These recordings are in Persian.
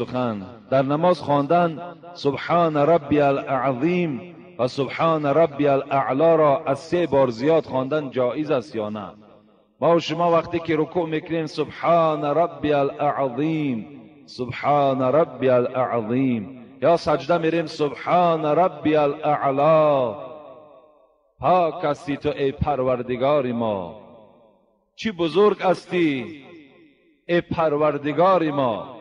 سخن. در نماز خواندن سبحان ربی العظیم و سبحان ربی الاعلا را از 3 بار زیاد خواندن جایز است یا نه؟ ما و شما وقتی که رکوع میکنیم سبحان ربی العظیم سبحان ربی العظیم، یا سجده میریم سبحان ربی الاعلا. پاک هستی تو ای پروردگار ما، چی بزرگ هستی ای پروردگار ما.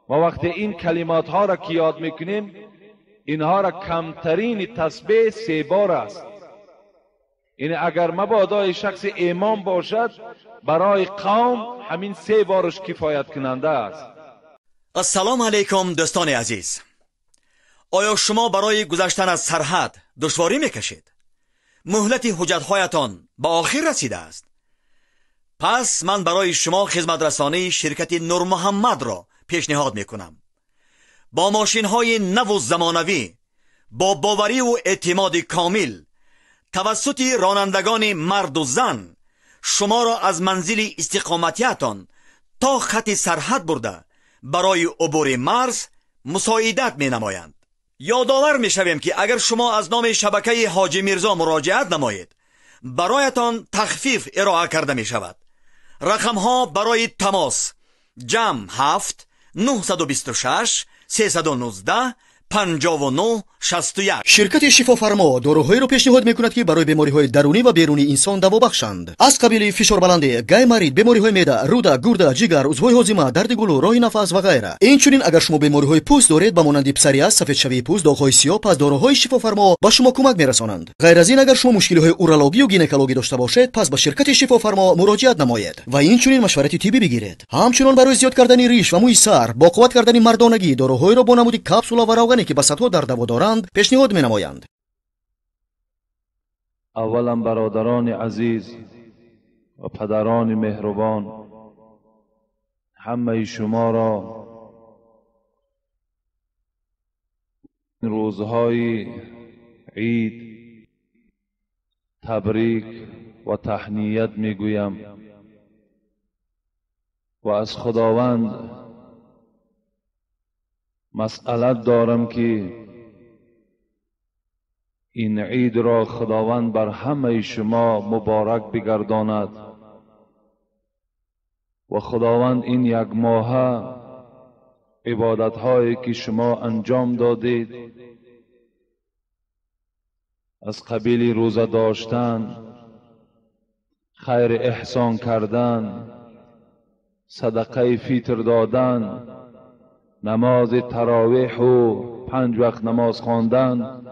ما وقتی این کلمات ها را که یاد میکنیم، اینها را کمترین تسبیح 3 بار است. یعنی اگر مبادا شخص امام باشد، برای قوم همین 3 بارش کفایت کننده است. السلام علیکم دوستان عزیز. آیا شما برای گذشتن از سرحد دشواری میکشید؟ مهلت حجت‌هایتان به آخر رسیده است. پس من برای شما خدمت رسانه شرکت نور محمد را پیشنهاد میکنم. با ماشین‌های نو و زمانوی، با باوری و اعتماد کامل، توسط رانندگان مرد و زن، شما را از منزل استقامتیتان تا خط سرحد برده برای عبور مرز مساعدت می نمایند. یادآور می شویم که اگر شما از نام شبکه حاجی میرزا مراجعت نمایید، برایتان تخفیف ارائه کرده می شود. رقم ها برای تماس: جمع 7 926 319 59 61. شرکت شفافرما داروهایی را پیشنهاد میکند که برای بیماری‌های درونی و بیرونی انسان دوا بخشند. از قبیل فشار بلندی، گایمرید، بیماری‌های معده، روده، گرده، جگر، عضوهای هاضمه، درد گلو، راه نفس و غیره. اینچنین اگر شما بیماری‌های پوست دارید به مانند پسریاس، سفید شوی پوست، داغ‌های سیاه، پس داروهای شفافرما به شما کمک می‌رسانند. غیر از این اگر شما مشکل‌های اورولوژی و گینکولوژی داشته باشید، پس به شرکت شفافرما مراجعت نمایید و اینچنین مشورت طبی بگیرید. همچنین برای زیاد کردن ریش و موی سر، با قوت کردن مردانگی، داروهایی را با نمود کپسول و روغنی که بساط در دوا دارند پیشنهاد می نمایند. اولا برادران عزیز و پدران مهربان، همه شما را روزهای عید تبریک و تهنیت می گویم و از خداوند مسئلت دارم که این عید را خداوند بر همه شما مبارک بگرداند و خداوند این 1 ماه عبادت هایی که شما انجام دادید از قبیل روزه داشتن، خیر احسان کردن، صدقه فطر دادن، نماز تراویح و 5 وقت نماز خواندن،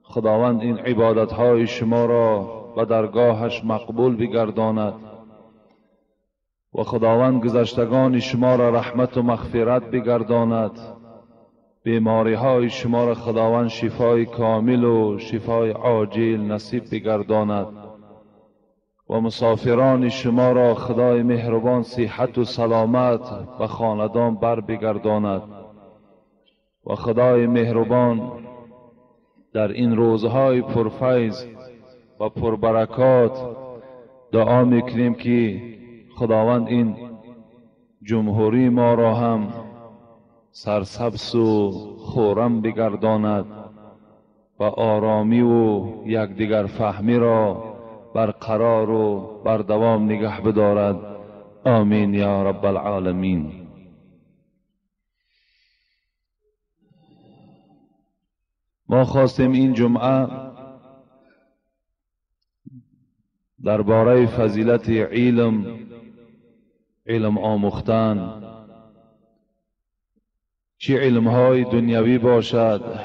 خداوند این عبادت های شما را به درگاهش مقبول بگرداند و خداوند گذشتگان شما را رحمت و مغفرت بگرداند. بیماری های شما را خداوند شفای کامل و شفای عاجل نصیب بگرداند و مسافران شما را خدای مهربان صحت و سلامت و خاندان بر بگرداند و خدای مهربان در این روزهای پرفیض و پربرکات دعا میکنیم که خداوند این جمهوری ما را هم سرسبز و خرم بگرداند و آرامی و یکدیگر فهمی را برقرار و بر دوام نگه بدارد. آمین یا رب العالمین. ما خواستیم این جمعه درباره فضیلت علم آموختن، چه علمهای دنیوی باشد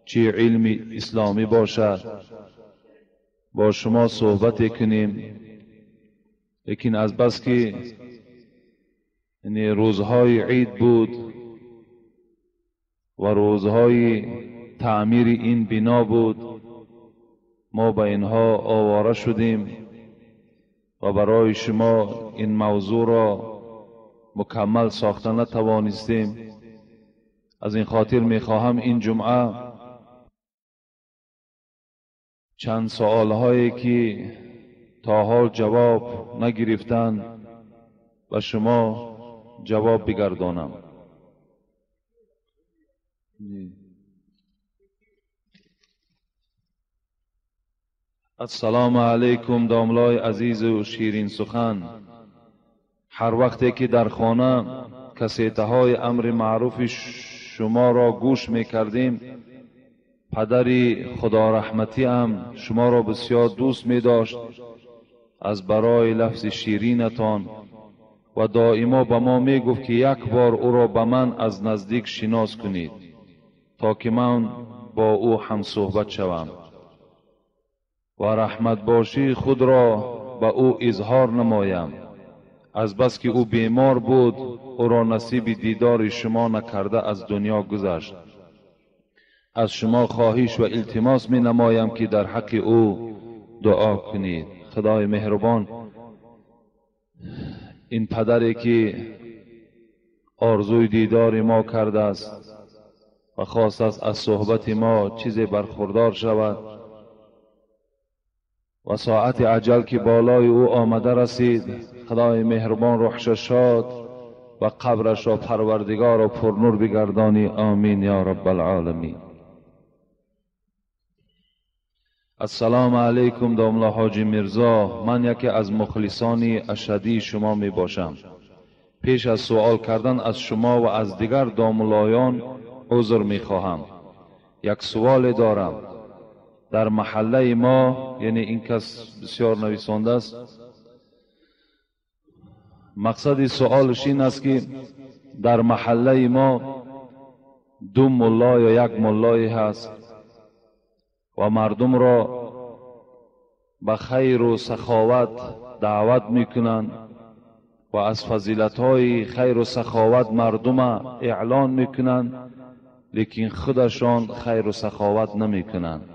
چه علم اسلامی باشد، با شما صحبت کنیم. لیکن از بس که روزهای عید بود و روزهای تعمیر این بنا بود، ما به اینها آواره شدیم و برای شما این موضوع را مکمل ساخته نتوانستیم. از این خاطر میخواهم این جمعه چند سوال هایی که تا حال جواب نگرفتن و شما جواب بگردانم. السلام علیکم داملای عزیز و شیرین سخن. هر وقتی که در خانه کسیته های امر معروف شما را گوش می کردیم، پدری خدا رحمتی هم شما را بسیار دوست می داشت از برای لفظ شیرینتان و دائما به ما می گفت که یک بار او را به من از نزدیک شناس کنید تا که من با او هم صحبت شوم و رحمت باشی خود را به او اظهار نمایم. از بس که او بیمار بود او را نصیب دیدار شما نکرده از دنیا گذشت. از شما خواهش و التماس می نمایم که در حق او دعا کنید. خدای مهربان این پدری که آرزوی دیدار ما کرده است و خواست است از صحبت ما چیزی برخوردار شود و ساعت عجل که بالای او آمده رسید، خدای مهربان روحش شاد و قبرش را پروردگار و پرنور بگردانی. آمین یا رب العالمین. السلام علیکم داملا حاجی مرزا. من یکی از مخلصان اشدی شما می باشم. پیش از سوال کردن از شما و از دیگر داملایان عذر می خواهم. یک سوال دارم. در محله ما، یعنی این کس بسیار نویسنده است، مقصد سوالش این است که در محله ما دو ملا یا یک ملای هست و مردم را به خیر و سخاوت دعوت میکنند و از فضیلت‌های خیر و سخاوت مردم اعلان میکنند، لیکن خودشان خیر و سخاوت نمیکنند.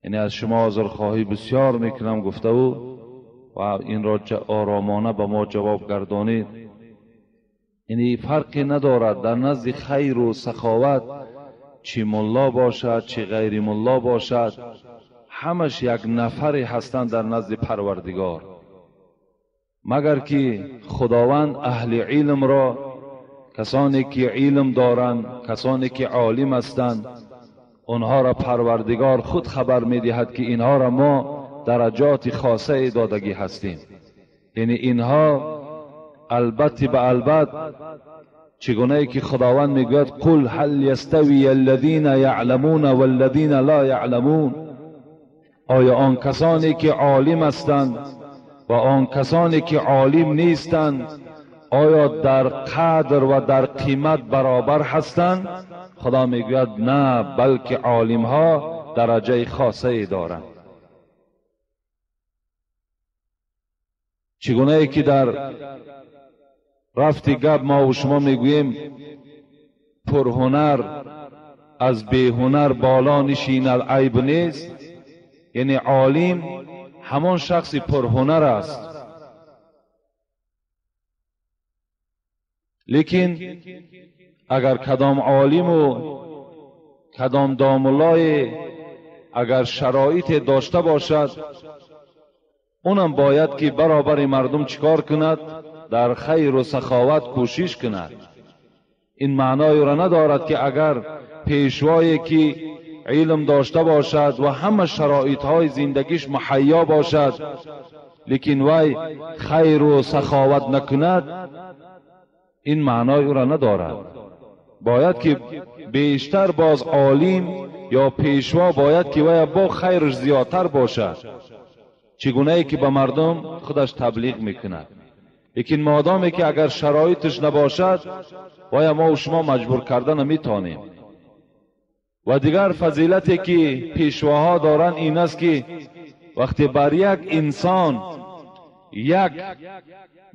یعنی از شما عذرخواهی بسیار میکنم گفته و این را آرامانه به ما جواب گردانید. یعنی فرقی ندارد در نزد خیر و سخاوت چی ملا باشد چی غیر ملا باشد، همش یک نفری هستند در نزد پروردگار، مگر که خداوند اهل علم را، کسانی که علم دارند، کسانی که عالم هستند، اونها را پروردگار خود خبر میدهد که اینها را ما درجات خاصه دادگی هستیم. یعنی اینها البته به البته چگونه ای که خداوند میگوید قل هل یستوی الذین یعلمون والذین لا یعلمون، آیا آن کسانی که عالم هستند و آن کسانی که عالم نیستند آیا در قدر و در قیمت برابر هستند؟ خدا میگوید نه، بلکه عالم ها درجه خاصه ای دارند. چگونه ای که در رفت گپ ما و شما میگوییم پرهنر از بیهنر بالا نشیند عیب نیست، یعنی عالم همان شخص پرهنر است، لیکن اگر کدام عالم و کدام داملای اگر شرایط داشته باشد، اونم باید که برابر مردم چیکار کند؟ در خیر و سخاوت کوشش کند. این معنای را ندارد که اگر پیشوایی که علم داشته باشد و همه شرایط های زندگیش مهیا باشد لیکن وی خیر و سخاوت نکند، این معنای او را ندارد. باید که بیشتر باز عالم یا پیشوا باید که وی با خیرش زیادتر باشد، چگونه ای که به مردم خودش تبلیغ میکند. لیکن مادامی که اگر شرایطش نباشد وی ما و شما مجبور کردن نمیتونیم. و دیگر فضیلتی که پیشواها دارن این است که وقتی بر یک انسان یک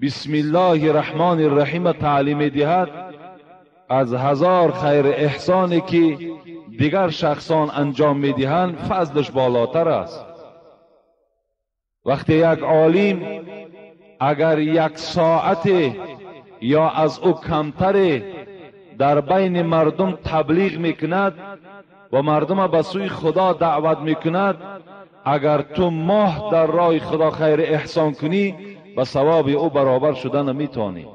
بسم الله الرحمن الرحیم تعلیم دهد، از هزار خیر احسانی که دیگر شخصان انجام میدهند فضلش بالاتر است. وقتی یک عالم اگر یک ساعت یا از او کمتر در بین مردم تبلیغ میکند و مردم به سوی خدا دعوت میکند، اگر تو ماه در راه خدا خیر احسان کنی به ثواب او برابر شدن نمیتونی.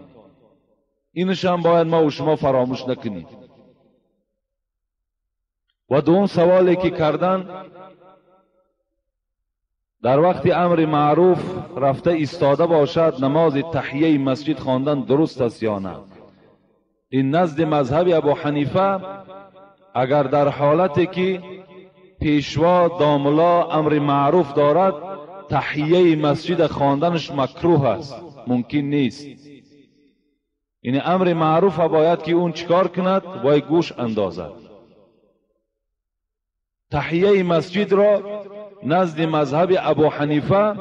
اینش هم باید ما و شما فراموش نکنیم. و دوم سوالی که کردن، در وقت امر معروف رفته ایستاده باشد نماز تحیه مسجد خواندن درست است یا نه؟ این نزد مذهب ابو حنیفه اگر در حالتی که پیشوا داملا امر معروف دارد تحیه مسجد خواندنش مکروه است، ممکن نیست. این امر معروف باید که اون چیکار کند؟ وای گوش اندازد. تحیه مسجد را نزد مذهب ابو حنیفه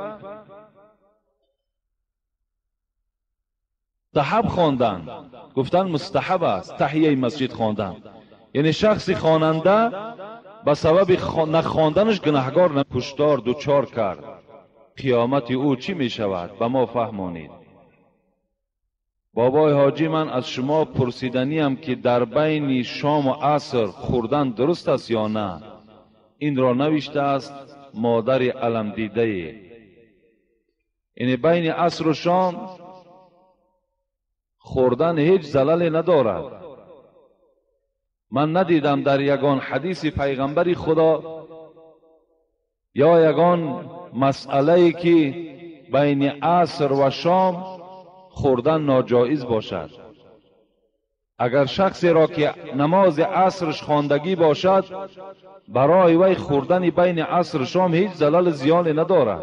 مستحب خواندن، گفتن مستحب است تحیه مسجد خواندن. یعنی شخص خواننده به سبب نخواندنش گناهگار کشتار دوچار کرد، قیامت او چی می شود؟ به ما فهمانید. بابای حاجی، من از شما پرسیدنیم که در بین شام و عصر خوردن درست است یا نه؟ این را نوشته است مادر علم دیده. یعنی بین عصر و شام خوردن هیچ زلل ندارد. من ندیدم در یگان حدیث پیغمبری خدا یا یگان مسئله که بین عصر و شام خوردن ناجایز باشد. اگر شخصی را که نماز عصرش خواندگی باشد برای وی خوردن بین عصر و شام هیچ زلل زیانی ندارد.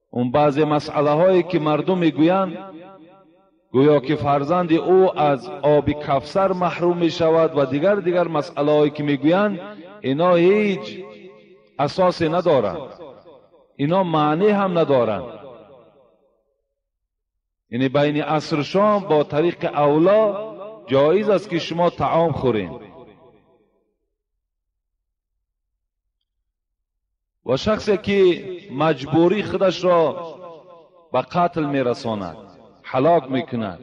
اون بعضی مسئله هایی که مردم میگویند گویا که فرزند او از آب کوثر محروم می شود و دیگر مسئله هایی که میگویند اینا هیچ اساسی ندارند، اینا معنی هم ندارند. یعنی بین عصر شام با طریق اولا جایز است که شما طعام خورین. و شخصی که مجبوری خودش را به قتل میرساند، هلاک میکند،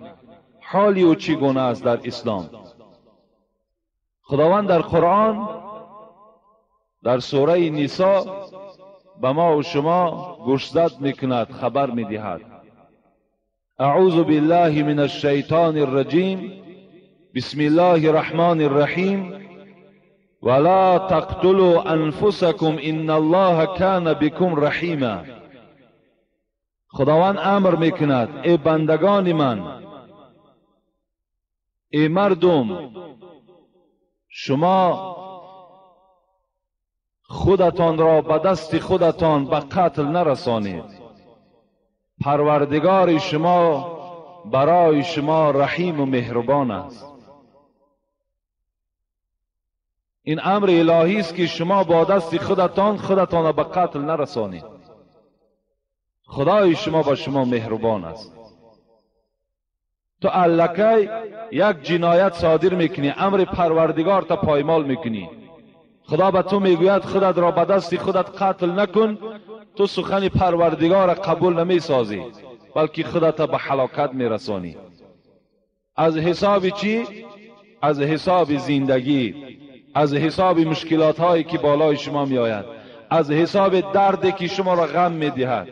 حالی او چگونه است در اسلام؟ خداوند در قرآن در سوره نساء به ما و شما گوشزد میکند، خبر میدهد: اعوذ بالله من الشیطان الرجیم، بسم الله الرحمن الرحیم، ولا تقتلوا انفسکم ان الله کان بكم رحیما. خداوند امر میکند ای بندگان من، ای مردم، شما خودتان را به دست خودتان به قتل نرسانید، پروردگار شما برای شما رحیم و مهربان است. این امر الهی است که شما با دست خودتان را به قتل نرسانید. خدای شما با شما مهربان است. تو الکی یک جنایت صادر میکنی، امر پروردگار تا پایمال میکنی. خدا به تو میگوید خودت را به دست خودت قتل نکن، تو سخن پروردگار قبول نمیسازی بلکه خودت به هلاکت میرسانی. از حساب چی؟ از حساب زندگی، از حساب مشکلات هایی که بالای شما می آید، از حساب دردی که شما را غم می دهد.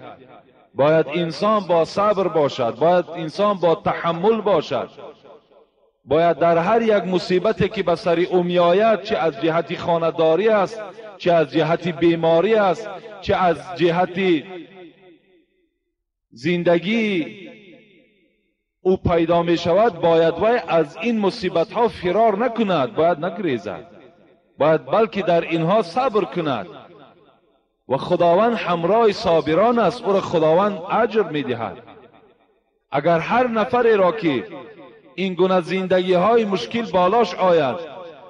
باید انسان با صبر باشد، باید انسان با تحمل باشد. باید در هر یک مصیبتی که به سر او می آید، چه از جهت خانه‌داری است، چه از جهت بیماری است، چه از جهت زندگی او پیدا می شود، باید وی از این مصیبت ها فرار نکند، باید نگریزد، باید بلکه در اینها صبر کند. و خداوند همراه صابران است، او را خداوند اجر می دهد. اگر هر نفری را که این گونه زندگی های مشکل بالاش آید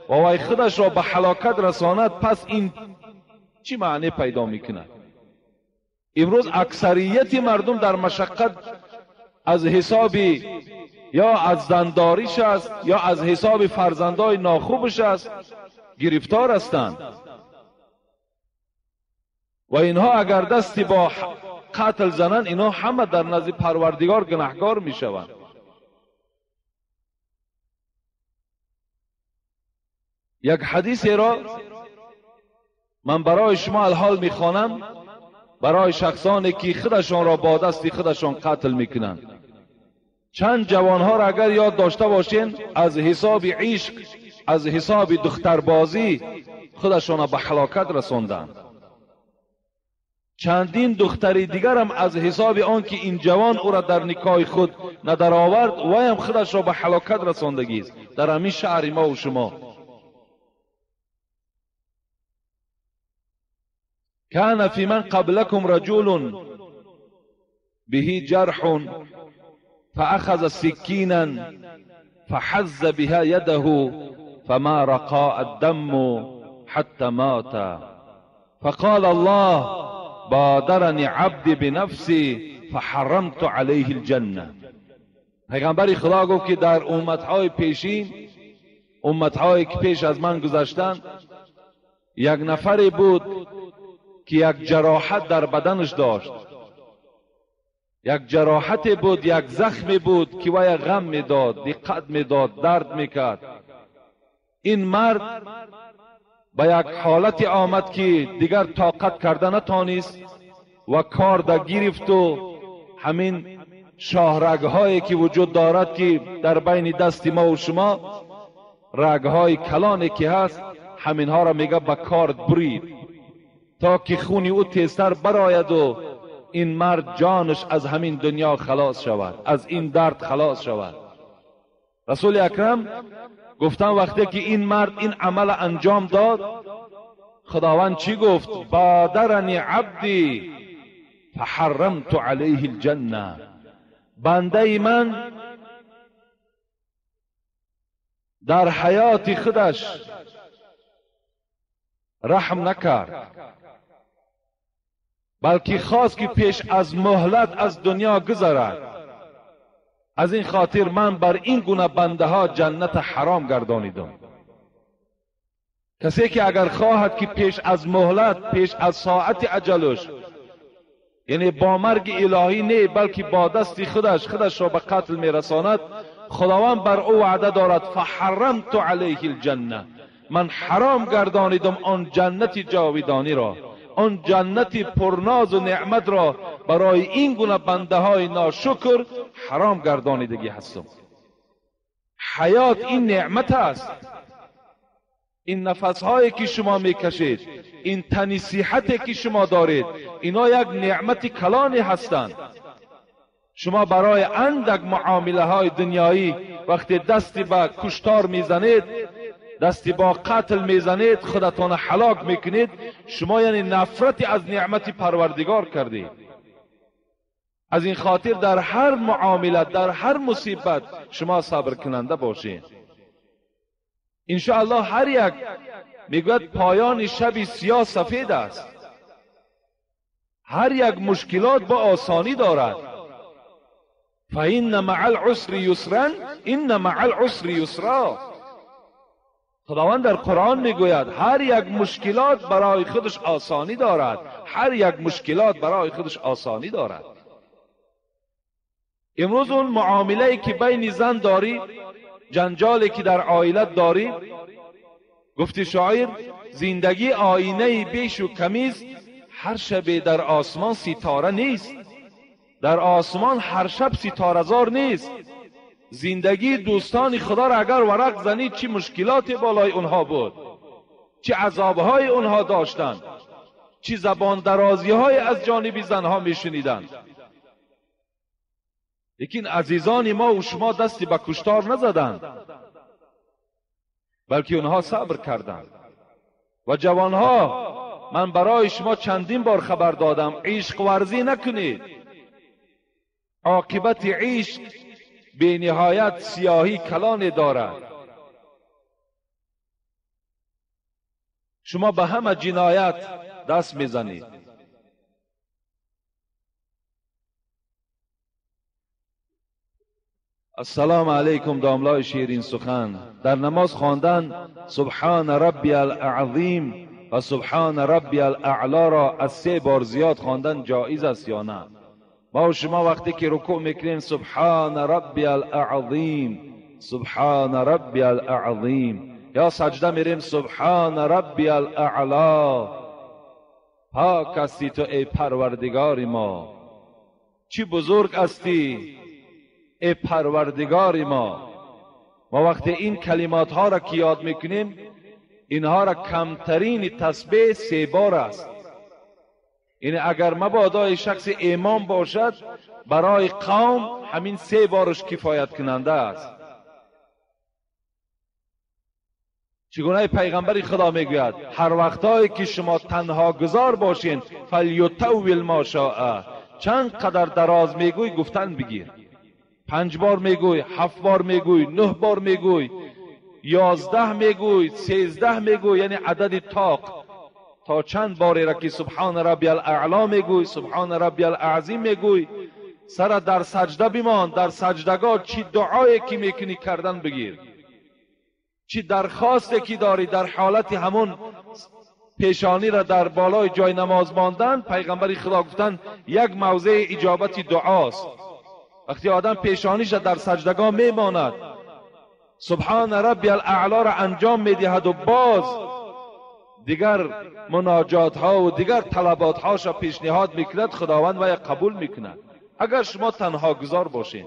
و وی خودش را به هلاکت رساند، پس این چی معنی پیدا می کند؟ امروز اکثریت مردم در مشقت از حساب یا از زنداریش است یا از حساب فرزندای ناخوبش است گرفتار هستند. و اینها اگر دستی با قتل زنند، اینها همه در نزد پروردگار گناهگار می شوند. یک حدیثی را من برای شما الحال می خوانم، برای شخصانی که خودشان را با دست خودشان قتل می کنند. چند جوانها را اگر یاد داشته باشین، از حساب عشق، از حساب دختربازی، خودشان به هلاکت رساندند. چندین دختر دیگر هم از حساب آن که این جوان او را در نکاح خود ندر آورد و هم خودش را به هلاکت رساندگی است در همین شهر ما و شما. کان فی من قبلکم رجل به جرح فاخذ سکینا فحز بها یده فما رقاء الدم حتى مات فقال الله بادرني عبدي بنفسي فحرمت عليه الجنه. پیغمبر خدا گفت که در امتهای پیشین، امتهایی که پیش از من گذشتند، یک نفری بود که یک جراحت در بدنش داشت، یک جراحت بود، یک زخم بود که وی غم میداد، دقت میداد، درد میکرد. این مرد به یک حالت آمد که دیگر طاقت کرده نتانست و کار در گرفت و همین شاهرگهایی که وجود دارد که در بین دست ما و شما رگهای کلانی که هست، همین ها را میگه به کار برید تا که خونی او تیزتر براید و این مرد جانش از همین دنیا خلاص شود، از این درد خلاص شود. رسول اکرم گفتن وقتی که این مرد این عمل انجام داد، خداوند چی گفت؟ بادرنی عبدی فحرمت علیه الجنه. بنده من در حیات خودش رحم نکرد، بلکه خواست که پیش از مهلت از دنیا گذرد. از این خاطر من بر این گونه بنده ها جنت حرام گردانیدم. کسی که اگر خواهد که پیش از مهلت، پیش از ساعت اجلش، یعنی با مرگ الهی نه بلکه با دست خودش را به قتل میرساند، خداوند بر او وعده دارد فحرمت علیه الجنه، من حرام گردانیدم آن جنت جاودانی را، آن جنت پرناز و نعمت را برای این گونه بنده های ناشکر حرام گردانیدگی هستم. حیات این نعمت است. این نفس هایی که شما میکشید، این تن صحتی که شما دارید، اینا یک نعمت کلانی هستند. شما برای اندک معامله های دنیایی وقتی دستی به کشتار میزنید، دستی با قتل میزنید، خودتان هلاک میکنید، شما یعنی نفرت از نعمت پروردگار کردید. از این خاطر در هر معامله، در هر مصیبت شما صبر کننده باشید. انشاءالله هر یک میگوید پایان شب سیاه سفید است. هر یک مشکلات با آسانی دارد. فإن مع العسر یسرا إن مع العسر یسرا. خداوند در قرآن میگوید هر یک مشکلات برای خودش آسانی دارد. هر یک مشکلات برای خودش آسانی دارد. امروز اون معامله که بین زن داری، جنجالی که در عائلت داری، گفتی شاعر زندگی آینه بیش و کمیست، هر شب در آسمان ستاره نیست. در آسمان هر شب ستاره زار نیست. زندگی دوستان خدا را اگر ورق زنید چه مشکلات بالای اونها بود، چه عذابهای اونها داشتند، چه زبان درازی های از جانب زنها میشنیدند. لیکن عزیزان ما و شما دستی به کشتار نزدند، بلکه اونها صبر کردند. و جوانها، من برای شما چندین بار خبر دادم، عشق ورزی نکنید. عاقبت عشق به نهایت سیاهی کلان دارد. شما به همه جنایت دست میزنید. السلام علیکم داملای شیرین سخن. در نماز خواندن سبحان ربی العظیم و سبحان ربی الاعلا را از 3 بار زیاد خواندن جایز است یا نه؟ ما و شما وقتی که رکوع میکنیم سبحان ربی العظیم سبحان ربی العظیم، یا سجده میریم سبحان ربی الاعلا، پاک هستی تو ای پروردگار ما، چی بزرگ هستی ای پروردگار ما. ما وقتی این کلمات ها را که یاد میکنیم، اینها را کمترین تسبیح 3 بار است. یعنی اگر مبادا شخص امام باشد برای قوم همین 3 بارش کفایت کننده است. چگونه پیغمبر خدا میگوید هر وقتایی که شما تنها گذار باشین فلیطول ما شاء، چند قدر دراز میگوی گفتن بگیر. 5 بار میگوی، 7 بار میگوی، 9 بار میگوی، 11 میگوی، 13 میگوی، یعنی عدد طاق تا چند باری را که سبحان ربی الاعلا میگوی، سبحان ربی العظیم میگوی، سر در سجده بمان. در سجدگاه چی دعایی که میکنی کردن بگیر، چی درخواستی که داری در حالت همون پیشانی را در بالای جای نماز ماندن، پیغمبر خدا گفتن یک موضع اجابت دعاست. وقتی آدم پیشانیش در سجدگاه میماند سبحان ربی الاعلا را انجام میدهد و باز دیگر مناجات ها و دیگر طلبات هاش پیشنهاد میکند، خداوند وی قبول میکند. اگر شما تنها گذار باشین،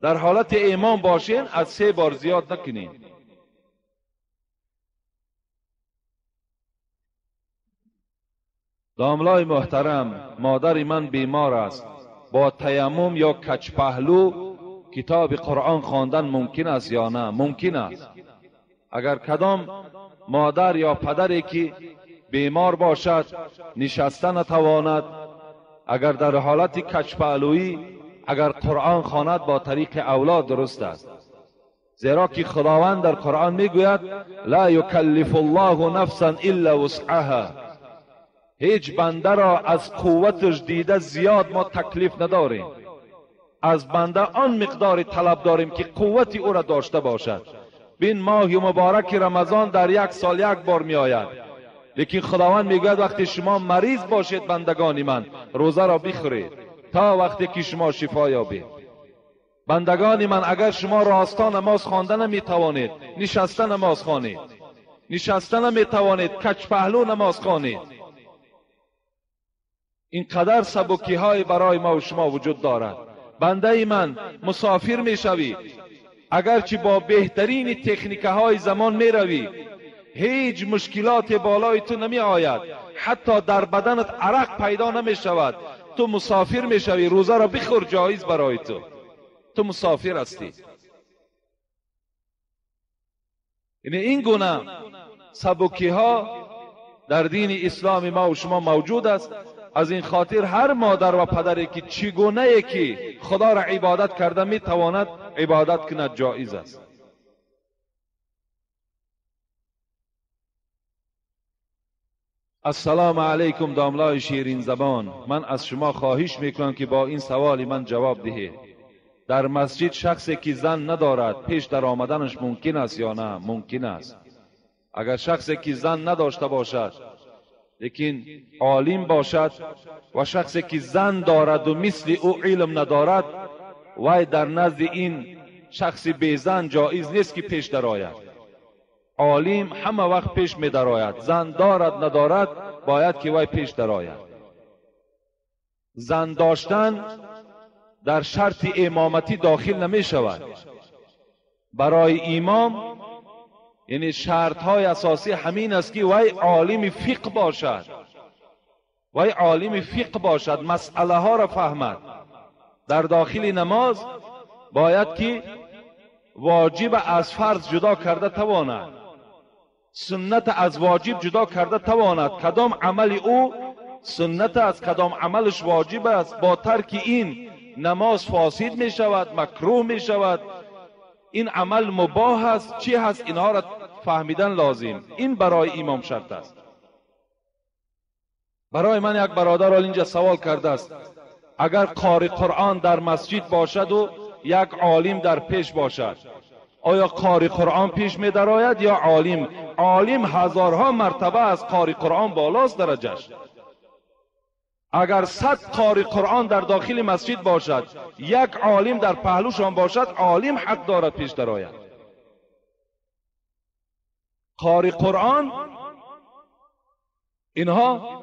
در حالت امام باشین، از 3 بار زیاد نکنین. داملای محترم، مادر من بیمار است. با تیمم یا کج پهلو کتاب قرآن خواندن ممکن است یا نه؟ ممکن است. اگر کدام مادر یا پدری که بیمار باشد، نشسته نتواند، اگر در حالت کج پهلویی اگر قرآن خواند با طریق اولاد درست است. زیرا که خداوند در قرآن میگوید لا یکلف الله نفسا الا وسعها، هیچ بنده را از قوتش دیده زیاد ما تکلیف نداریم. از بنده آن مقدار طلب داریم که قوت او را داشته باشد. بین ماه مبارک رمضان در 1 سال 1 بار می آید، لیکن خداوند میگوید وقتی شما مریض باشید بندگان من، روزه را بخورید تا وقتی که شما شفا یابید. بندگان من، اگر شما راستا نماز خواندن نمی توانید، نشسته نماز خوانید. نشسته نمی توانید، کج پهلو نماز خوانید. اینقدر سبکی های برای ما و شما وجود دارد. بنده من، مسافر می شوی، اگرچه با بهترین تکنیک های زمان می روی، هیچ مشکلات بالای تو نمی آید، حتی در بدنت عرق پیدا نمی شود. تو مسافر می شوی، روزه را بخور، جایز برای تو مسافر هستی. یعنی این گونه سبکی ها در دین اسلام ما و شما موجود است. از این خاطر هر مادر و پدری که چگونه که خدا را عبادت کرده می تواند عبادت کند، جایز است. السلام علیکم داملای شیرین زبان، من از شما خواهش میکنم که با این سوال من جواب دهید. در مسجد شخصی که زن ندارد پیش در آمدنش ممکن است یا نه؟ ممکن است. اگر شخصی که زن نداشته باشد لیکن عالم باشد و شخصی که زن دارد و مثل او علم ندارد، وای در نزد این شخص بی زن جایز نیست که پیش درآید. عالم همه وقت پیش می درآید، زن دارد ندارد باید که وای پیش درآید. زن داشتن در شرط امامتی داخل نمی شود. برای امام یعنی شرط های اساسی همین است که وای عالم فقه باشد، وای عالم فقه باشد، مسئله ها را فهمد. در داخل نماز باید که واجب از فرض جدا کرده تواند، سنت از واجب جدا کرده تواند. کدام عمل او سنت است، کدام عملش واجب است. با ترک این نماز فاسد می شود، مکروه می شود. این عمل مباح است، چی هست، اینها را فهمیدن لازم. این برای امام شرط است. برای من یک برادر اینجا سوال کرده است، اگر قاری قرآن در مسجد باشد و یک عالم در پیش باشد، آیا قاری قرآن پیش می درآید یا عالم؟ عالم هزارها مرتبه از قاری قرآن بالاست درجهش. اگر 100 قاری قرآن در داخل مسجد باشد، یک عالم در پهلوشان باشد، عالم حق دارد پیش درآید. قاری قرآن اینها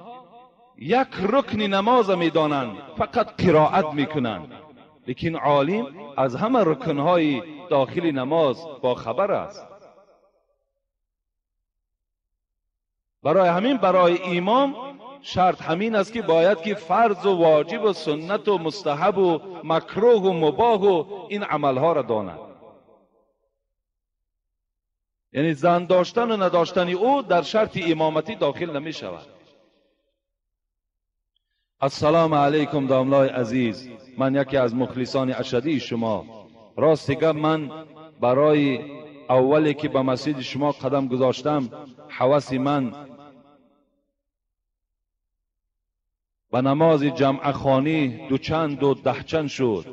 یک رکن نماز می دانند، فقط قرائت می کنند، لیکن عالم از همه رکنهای داخل نماز با خبر است. برای همین برای امام شرط همین است که باید که فرض و واجب و سنت و مستحب و مکروه و مباح و این عملها را داند. یعنی زن داشتن و نداشتن او در شرط امامتی داخل نمی شود. السلام علیکم داملای عزیز، من یکی از مخلصان اشدی شما. راست گپ من برای اولی که به مسجد شما قدم گذاشتم هوس من به نماز جمع خانی دوچند و دهچند شد.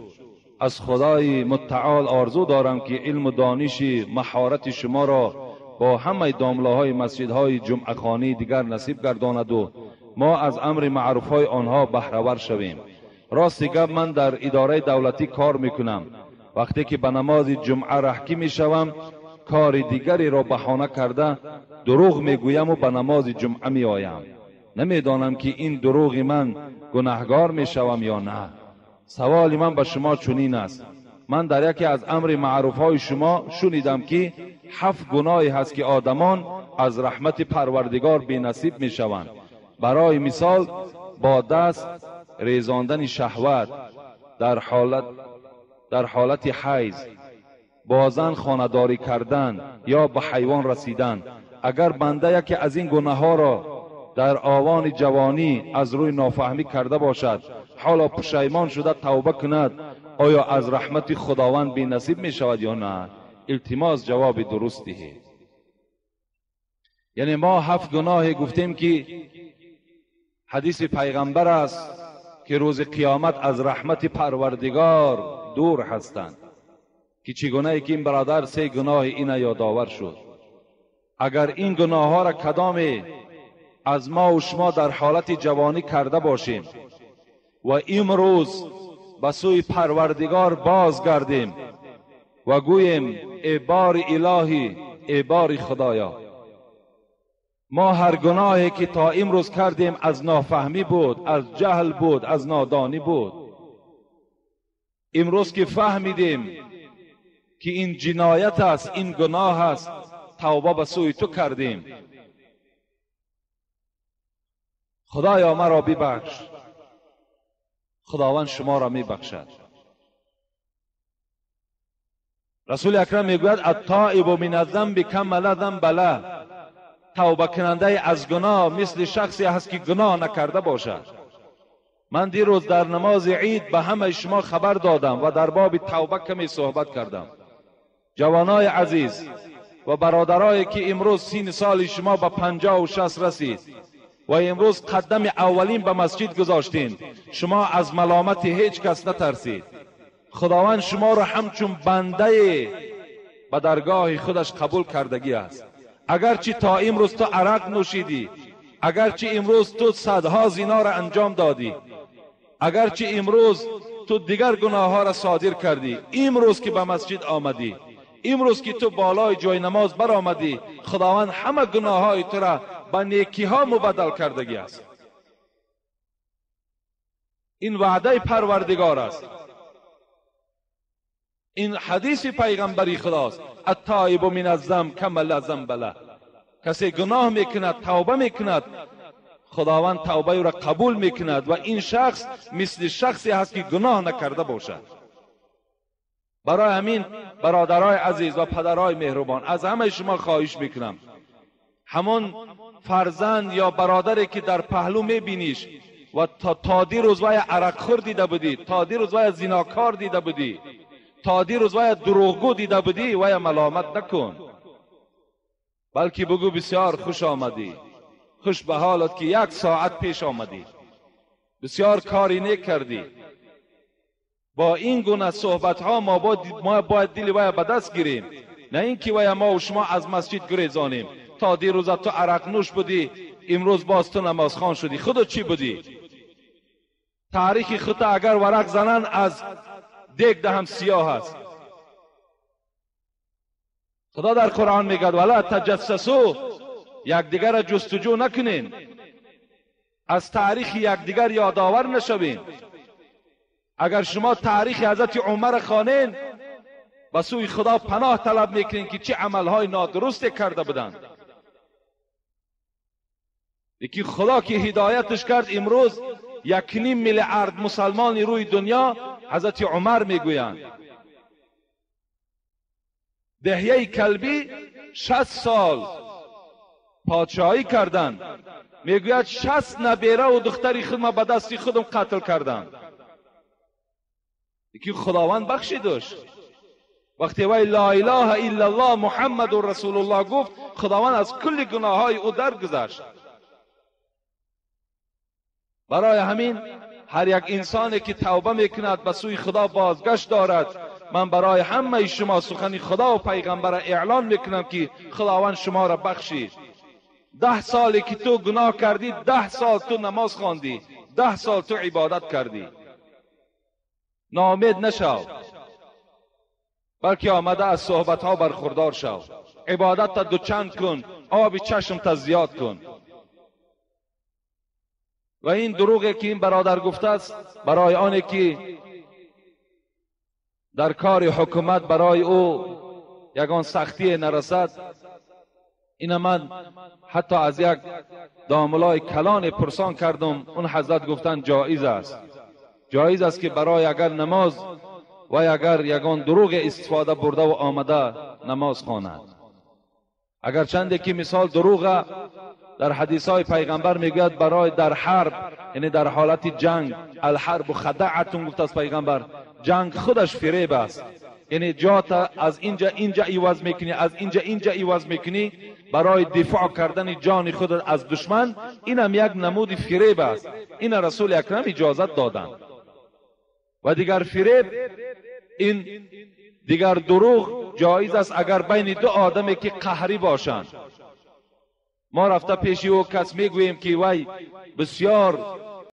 از خدای متعال آرزو دارم که علم و دانش مهارت شما را با همه داملاهای مسجدهای جمع خانی دیگر نصیب گرداند و ما از امر معروفهای آنها بهره‌ور شویم. راست گپ من در اداره دولتی کار میکنم. وقتی که به نماز جمعه رحکی میشوم کار دیگری را بهانه کرده دروغ میگویم و به نماز جمعه میآیم. نمیدانم که این دروغ من گناهگار میشوم یا نه. سوال من به شما چنین است: من در یکی از امر معروفهای شما شنیدم که 7 گناهی هست که آدمان از رحمت پروردگار بی نصیب میشوند. برای مثال با دست ریزاندن شهوت در حالت حیض، با زن خانه‌داری کردن یا به حیوان رسیدن. اگر بنده یکی از این گناه‌ها را در آوان جوانی از روی نافهمی کرده باشد، حالا پشیمان شده توبه کند، آیا از رحمت خداوند بی نصیب می شود یا نه؟ التماس جواب درست دهید. یعنی ما 7 گناه گفتیم که حدیث پیغمبر است که روز قیامت از رحمت پروردگار دور هستند. که چگونه که این برادر 3 گناه این یادآور شد. اگر این گناه ها را کدام از ما و شما در حالت جوانی کرده باشیم و امروز به سوی پروردگار بازگردیم و گوییم ای بار الهی، ای بار خدایا، ما هر گناهی که تا امروز کردیم از نافهمی بود، از جهل بود، از نادانی بود، امروز که فهمیدیم که این جنایت است، این گناه است، توبه به سوی تو کردیم. خدایا مرا ببخش. خداوند شما را میبخشد. رسول اکرم میگوید التائب من الذنب کمن ذنب له. توبه کننده از گناه مثل شخصی هست که گناه نکرده باشد. من دیروز در نماز عید به همه شما خبر دادم و در باب توبه کمی صحبت کردم. جوانای عزیز و برادرایی که امروز سن سال شما به 50 و 60 رسید و امروز قدم اولین به مسجد گذاشتین، شما از ملامت هیچ کس نترسید. خداوند شما را همچون بنده به درگاه خودش قبول کردگی است. اگرچه تا امروز تو عرق نوشیدی، اگرچه امروز تو صدها زنا را انجام دادی، اگرچه امروز تو دیگر گناه ها را صادر کردی، امروز که به مسجد آمدی، امروز که تو بالای جای نماز بر آمدی، خداوند همه گناه های تو را به نیکی ها مبدل کردگی است. این وعده پروردگار است. این حدیث پیغمبری خداست. التائب من الذنب کمن لا ذنب له. کسی گناه میکند، توبه میکند، خداوند توبه او را قبول میکند و این شخص مثل شخصی هست که گناه نکرده باشد. برای همین برادرای عزیز و پدرای مهربان، از همه شما خواهش میکنم، همون فرزند یا برادری که در پهلو میبینیش و تا دیروز وای عرق خور دیده بودی، تا دیروز وای زناکار دیده بودی، تا دیروز وای دروغگو دیده بودی، وای ملامت نکن، بلکه بگو بسیار خوش آمدی، خوش به حالت که 1 ساعت پیش آمدی، بسیار کاری نیک کردی. با این گونه صحبت ها ما باید دل وای به دست گیریم، نه اینکه وای ما و شما از مسجد گریزانیم. تا دیروز تو عرق نوش بودی، امروز باز تو نماز خوان شدی. خودت چی بودی؟ تاریخ خودت اگر ورق زنن از دیگ دهم سیاه است. خدا در قرآن میگه ولا تجسسوا، یکدیگر را جستجو نکنین، از تاریخ یکدیگر یادآور نشوین. اگر شما تاریخ حضرت عمر خوانین، به سوی خدا پناه طلب میکنین که چه عملهای نادرست کرده بودند. یکی خدا که هدایتش کرد امروز 1.5 میلیارد مسلمان روی دنیا حضرت عمر میگویند. دحیه کلبی 60 سال پادشاهی کردند، میگوید 60 نبیره و دختری خودم به دست خودم قتل کردند. یکی خداوند بخشیدش. وقتی وی لا اله الا الله محمد رسول الله گفت، خداوند از کل گناههای او درگذشت. برای همین هر یک انسانی که توبه میکند به سوی خدا بازگشت دارد. من برای همه شما سخن خدا و پیغمبر اعلان میکنم که خداوند شما را بخشید. 10 سالی که تو گناه کردی، 10 سال تو نماز خواندی، 10 سال تو عبادت کردی. ناامید نشو، بلکه آمده از صحبت ها برخوردار شو. عبادت تا دوچند کن، آب چشم تا زیاد کن. و این دروغی که این برادر گفته است برای آنی که در کار حکومت برای او یگان سختی نرسد، این من حتی از یک داملای کلان پرسان کردم. اون حضرت گفتن جایز است، جایز است که برای اگر نماز و اگر یگان دروغ استفاده برده و آمده نماز خواند. اگر چندی که مثال دروغ در حدیث های پیغمبر میگوید برای در حرب، یعنی در حالت جنگ، الحرب خدعتون گفت از پیغمبر، جنگ خودش فریب است. یعنی جاتا از اینجا ایواز میکنی، از اینجا ایواز میکنی برای دفاع کردن جان خود از دشمن. این هم یک نمود فریب است. این رسول اکرم اجازت دادند. و دیگر فریب، این دیگر دروغ جایز است اگر بین دو آدمی که قهری باشند. ما رفته پیش او کس میگوییم که وی بسیار